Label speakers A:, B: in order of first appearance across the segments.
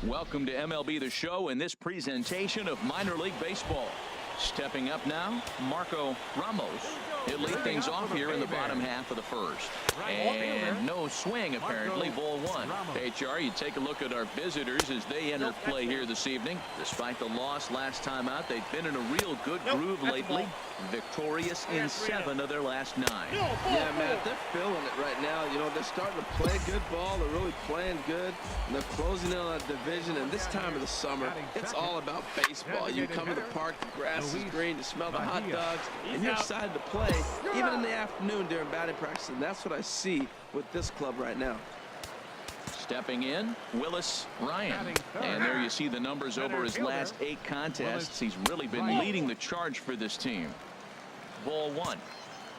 A: Welcome to MLB The Show in this presentation of minor league baseball. Stepping up now, Marco Ramos. He'll lead things off here in the bottom half of the first. And no swing, apparently, ball one. HR, you take a look at our visitors as they enter play here this evening. Despite the loss last time out, they've been in a real good groove lately. Victorious in 7 of their last 9.
B: Yeah, Matt, they're feeling it right now. You know, they're starting to play good ball. They're really playing good. And they're closing in on that division. And this time of the summer, it's all about baseball. You come to the park, the grass is green, you smell the hot dogs, and you're excited to play, even in the afternoon during batting practice. And that's what I see with this club right now.
A: Stepping in, Willis Ryan. And there you see the numbers over his last 8 contests. He's really been leading the charge for this team. Ball one.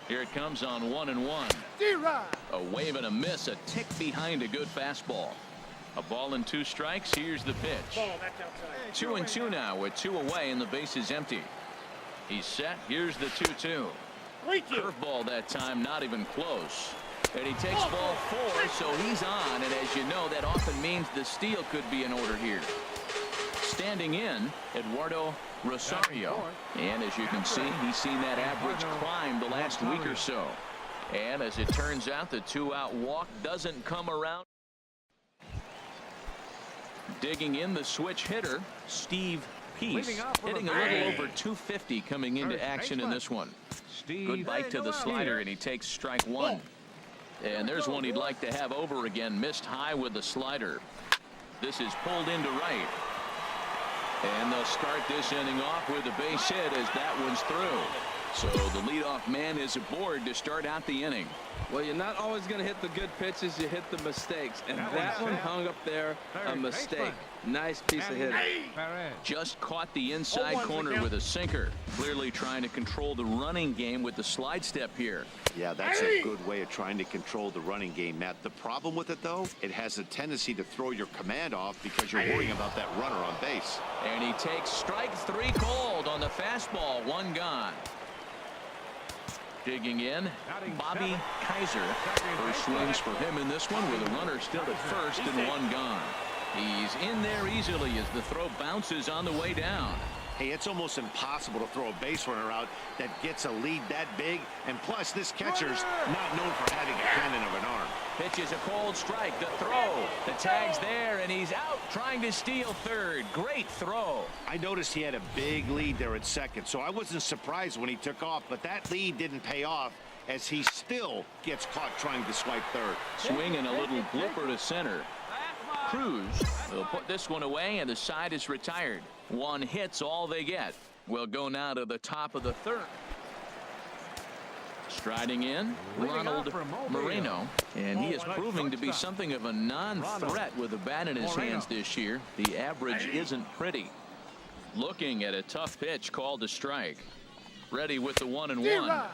A: Here it comes on 1-1. A wave and a miss, a tick behind a good fastball. A ball and 2 strikes. Here's the pitch. 2-2 now with 2 away and the base is empty. He's set. Here's the 2-2. Curveball that time, not even close. And he takes ball 4, so he's on. And as you know, that often means the steal could be in order here. Standing in, Eduardo Rosario. And as you can see, he's seen that average climb the last week or so. And as it turns out, the 2-out walk doesn't come around. Digging in, the switch hitter, Steve Peace, hitting a little over 250 coming into action in this one. Good bite to the slider, and he takes strike 1. And there's one he'd like to have over again. Missed high with the slider. This is pulled into right. And they'll start this inning off with a base hit as that one's through. So the leadoff man is aboard to start out the inning.
B: Well, you're not always going to hit the good pitches. You hit the mistakes. And that one hung up there, a mistake. Nice piece of hitting.
A: Just caught the inside corner with a sinker. Clearly trying to control the running game with the slide step here.
C: Yeah, that's a good way of trying to control the running game, Matt. The problem with it, though, it has a tendency to throw your command off because you're worrying about that runner on base.
A: And he takes strike 3 called on the fastball. 1 gone. Digging in, Bobby Kaiser. First swings for him in this one with a runner still at first and 1 gone. He's in there easily as the throw bounces on the way down.
C: Hey, it's almost impossible to throw a base runner out that gets a lead that big. And plus, this catcher's not known for having a cannon of an arm.
A: Pitches a cold strike. The throw. The tag's there, and he's out trying to steal third. Great throw.
C: I noticed he had a big lead there at second, so I wasn't surprised when he took off. But that lead didn't pay off as he still gets caught trying to swipe third.
A: Swinging a little blooper to center. Cruz will put this one away, and the side is retired. 1 hit's all they get. We'll go now to the top of the 3rd. Striding in, Ronald Moreno, and he is proving to be something of a non-threat with the bat in his hands this year. The average isn't pretty. Looking at a tough pitch called a strike. Ready with the 1-1.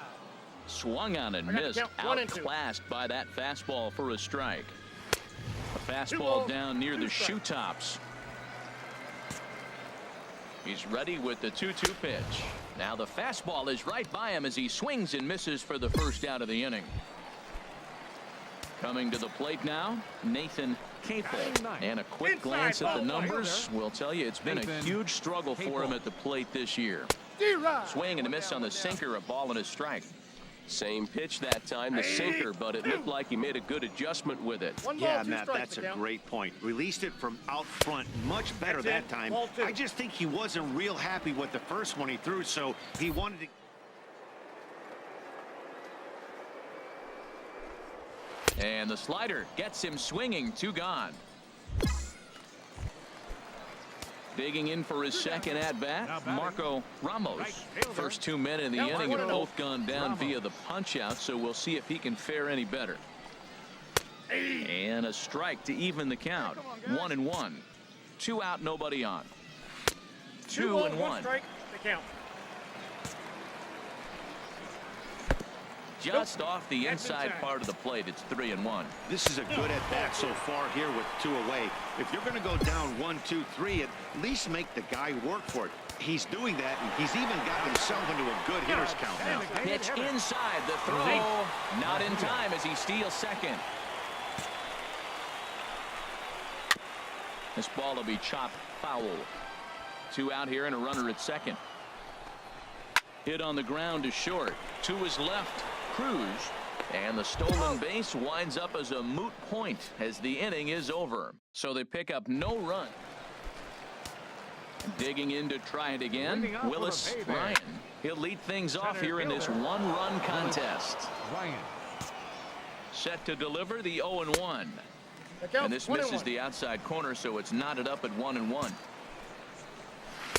A: Swung on and missed, outclassed by that fastball for a strike. A fastball down near the shoe tops. He's ready with the 2-2 pitch. Now the fastball is right by him as he swings and misses for the first out of the inning. Coming to the plate now, Nathan Capel. And a quick glance at the numbers will tell you it's been a huge struggle for him at the plate this year. Swing and a miss on the sinker, a ball and a strike. Same pitch that time, the sinker, but it looked like he made a good adjustment with it.
C: Yeah, Matt, that's a great point. Released it from out front much better that time. I just think he wasn't real happy with the first one he threw, so he wanted to...
A: And the slider gets him swinging. 2 gone. Digging in for his second at-bat, Marco Ramos. First 2 men in the inning have both gone down via the punch-out, so we'll see if he can fare any better. And a strike to even the count. 1-1. 2 out, nobody on. 2-1. Just off the inside part of the plate, it's 3-1.
C: This is a good at-bat so far here with 2 away. If you're going to go down 1, 2, 3, at least make the guy work for it. He's doing that, and he's even got himself into a good hitter's count now.
A: Pitch inside, the throw. Not in time as he steals second. This ball will be chopped foul. 2 out here and a runner at second. Hit on the ground to short. To his left, Cruz. And the stolen base winds up as a moot point as the inning is over. So they pick up no run. Digging in to try it again, Willis Ryan. He'll lead things off here in this one-run contest. Set to deliver the 0-1. And this misses the outside corner, so it's knotted up at 1-1.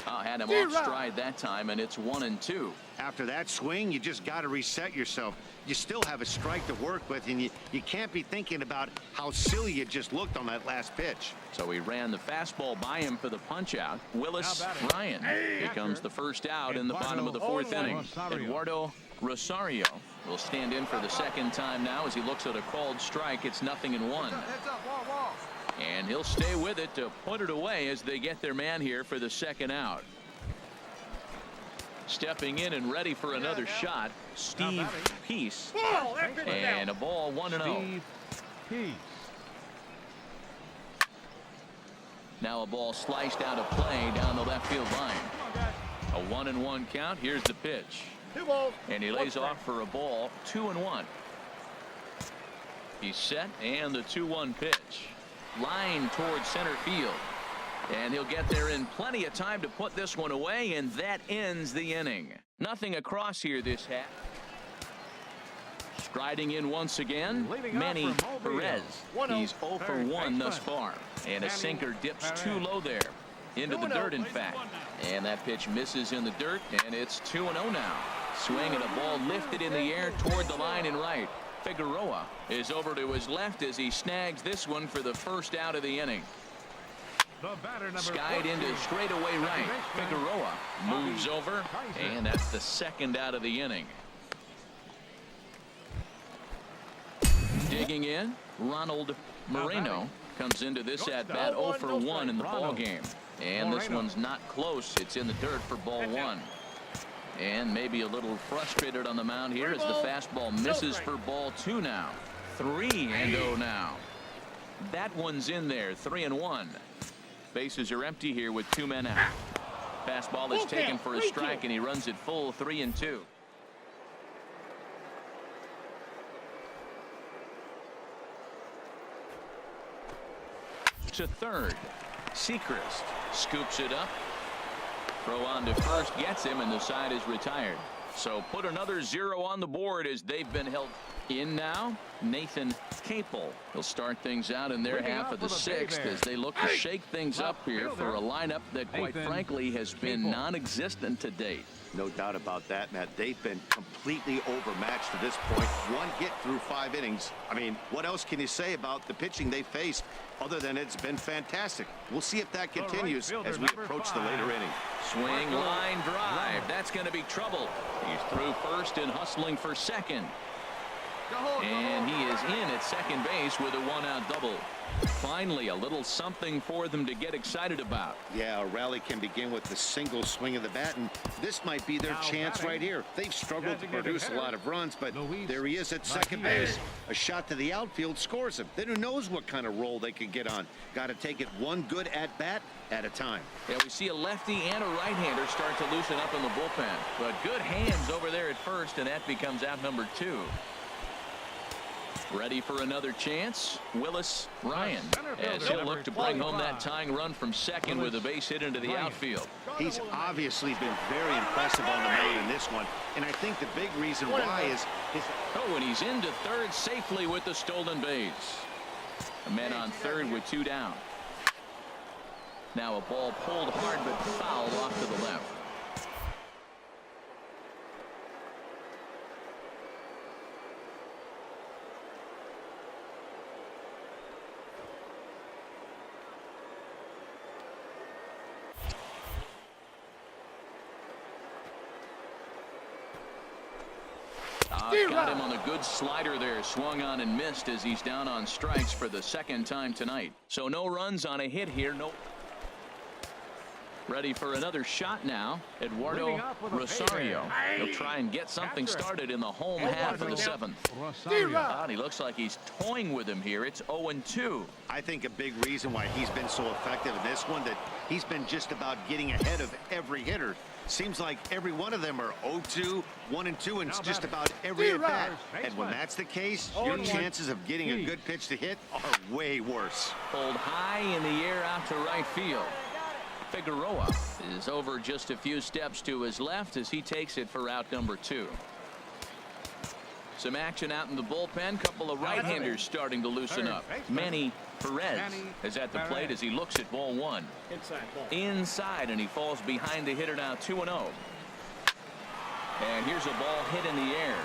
A: Had him off stride that time, and it's 1-2.
C: After that swing, you just got to reset yourself. You still have a strike to work with, and you can't be thinking about how silly you just looked on that last pitch.
A: So he ran the fastball by him for the punch out. Willis Ryan. Here comes the first out in the bottom of the 4th inning. Eduardo Rosario will stand in for the second time now as he looks at a called strike. It's 0-1. And he'll stay with it to put it away as they get their man here for the second out. Stepping in and ready for another shot, Steve Peace. And a ball 1-0. Now a ball sliced out of play down the left field line. A 1-1 count. Here's the pitch. And he lays off for a ball. 2-1. He's set, and the 2-1 pitch. Line towards center field. And he'll get there in plenty of time to put this one away, and that ends the inning. Nothing across here this half. Striding in once again, Manny Perez. He's 0 for 1 thus far. And a sinker dips too low there. Into the dirt, in fact. And that pitch misses in the dirt, and it's 2-0 now. Swing and a ball lifted in the air toward the line and right. Figueroa is over to his left as he snags this one for the first out of the inning. Skied into straightaway right. Figueroa moves over, and that's the second out of the inning. Digging in, Ronald Moreno comes into this at bat 0 for 1 in the ball game. And this one's not close. It's in the dirt for ball 1. And maybe a little frustrated on the mound here as the fastball misses for ball 2 now. 3-0 now. That one's in there. 3-1. Bases are empty here with 2 men out. Fastball is taken for a strike, and he runs it full. 3-2. To third. Sechrist scoops it up. Throw on to first gets him, and the side is retired. So put another 0 on the board as they've been held. In now, Nathan Capel. He'll start things out in their half of the 6th as they look to shake things up here for a lineup that, quite frankly, has been non-existent to date.
C: No doubt about that, Matt. They've been completely overmatched to this point. 1 hit through 5 innings. I mean, what else can you say about the pitching they faced other than it's been fantastic? We'll see if that continues as we approach the later inning.
A: Swing, line drive. That's going to be trouble. He's through first and hustling for second. And he is in at second base with a 1-out double. Finally, a little something for them to get excited about.
C: Yeah, a rally can begin with the single swing of the bat, and this might be their chance right here. They've struggled to produce a lot of runs, but there he is at second base. A shot to the outfield scores him. Then who knows what kind of roll they could get on. Got to take it one good at-bat at a time.
A: Yeah, we see a lefty and a right-hander start to loosen up in the bullpen. But good hands over there at first, and that becomes out number 2. Ready for another chance, Willis Ryan, as he'll look to bring home that tying run from second with a base hit into the outfield.
C: He's obviously been very impressive on the mound in this one, and I think the big reason why is his...
A: Oh, and he's into third safely with the stolen base. A man on third with 2 down. Now a ball pulled hard but foul off to the left. Got him on a good slider there. Swung on and missed as he's down on strikes for the second time tonight. So no runs on a hit here. No. Ready for another shot now. Eduardo Rosario. He'll try and get something started in the home half of the seventh. But he looks like he's toying with him here. It's 0-2.
C: I think a big reason why he's been so effective in this one, that he's been just about getting ahead of every hitter. Seems like every one of them are 0-2, 1-2, and it's just about every at bat. And when that's the case, your chances of getting a good pitch to hit are way worse.
A: Pulled high in the air out to right field. Figueroa is over just a few steps to his left as he takes it for out number 2. Some action out in the bullpen. Couple of right-handers starting to loosen up. Manny Perez is at the plate as he looks at ball 1. Inside, and he falls behind the hitter now, 2-0. And here's a ball hit in the air.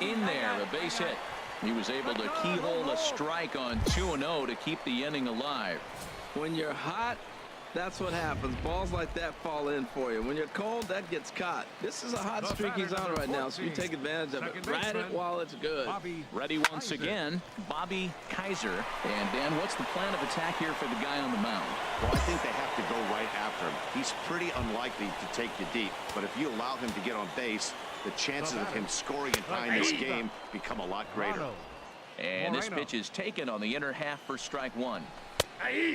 A: In there, a base hit. He was able to keyhole a strike on 2-0 to keep the inning alive.
B: When you're hot, that's what happens. Balls like that fall in for you. When you're cold, that gets caught. This is a hot streak he's on right now, so you take advantage of it. Ride it while it's good.
A: Ready once again, Bobby Kaiser. And Dan, what's the plan of attack here for the guy on the mound?
C: Well, I think they have to go right after him. He's pretty unlikely to take you deep, but if you allow him to get on base, the chances of him scoring and tying this game become a lot greater.
A: And this pitch is taken on the inner half for strike 1.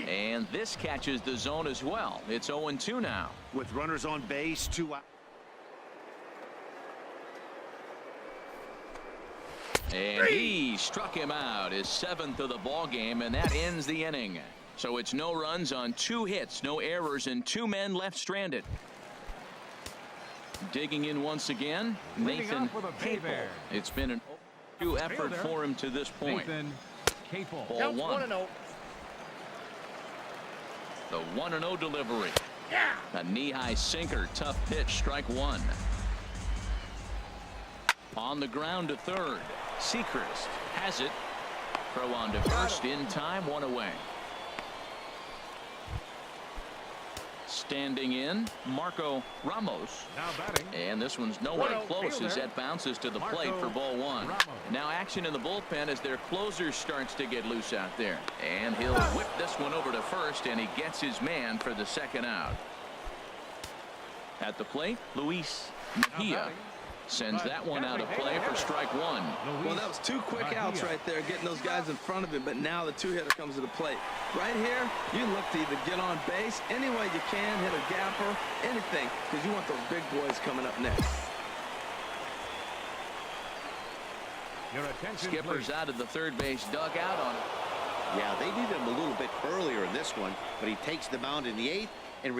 A: And this catches the zone as well. It's 0-2 now.
C: With runners on base, 2 out.
A: And he struck him out, his 7th of the ball game, and that ends the inning. So it's no runs on 2 hits, no errors, and 2 men left stranded. Digging in once again, Nathan Capel. It's been an 0-2 effort for him to this point. Ball 1. The 1-0 delivery. A knee-high sinker, tough pitch, strike 1. On the ground to third. Sechrist has it. Throw on to first in time, 1 away. Standing in, Marco Ramos. And this one's nowhere close as that bounces to the plate for ball 1. Now action in the bullpen as their closer starts to get loose out there. And he'll whip this one over to first, and he gets his man for the 2nd out. At the plate, Luis Mejia sends that one out of play for strike 1.
B: Well, that was 2 quick outs right there, getting those guys in front of him, but now the 2-hitter comes to the plate. Right here, you look to either get on base any way you can, hit a gapper, anything, because you want those big boys coming up next.
A: Skipper's out of the third base dugout on it.
C: Yeah, they needed him a little bit earlier in this one, but he takes the mound in the 8th and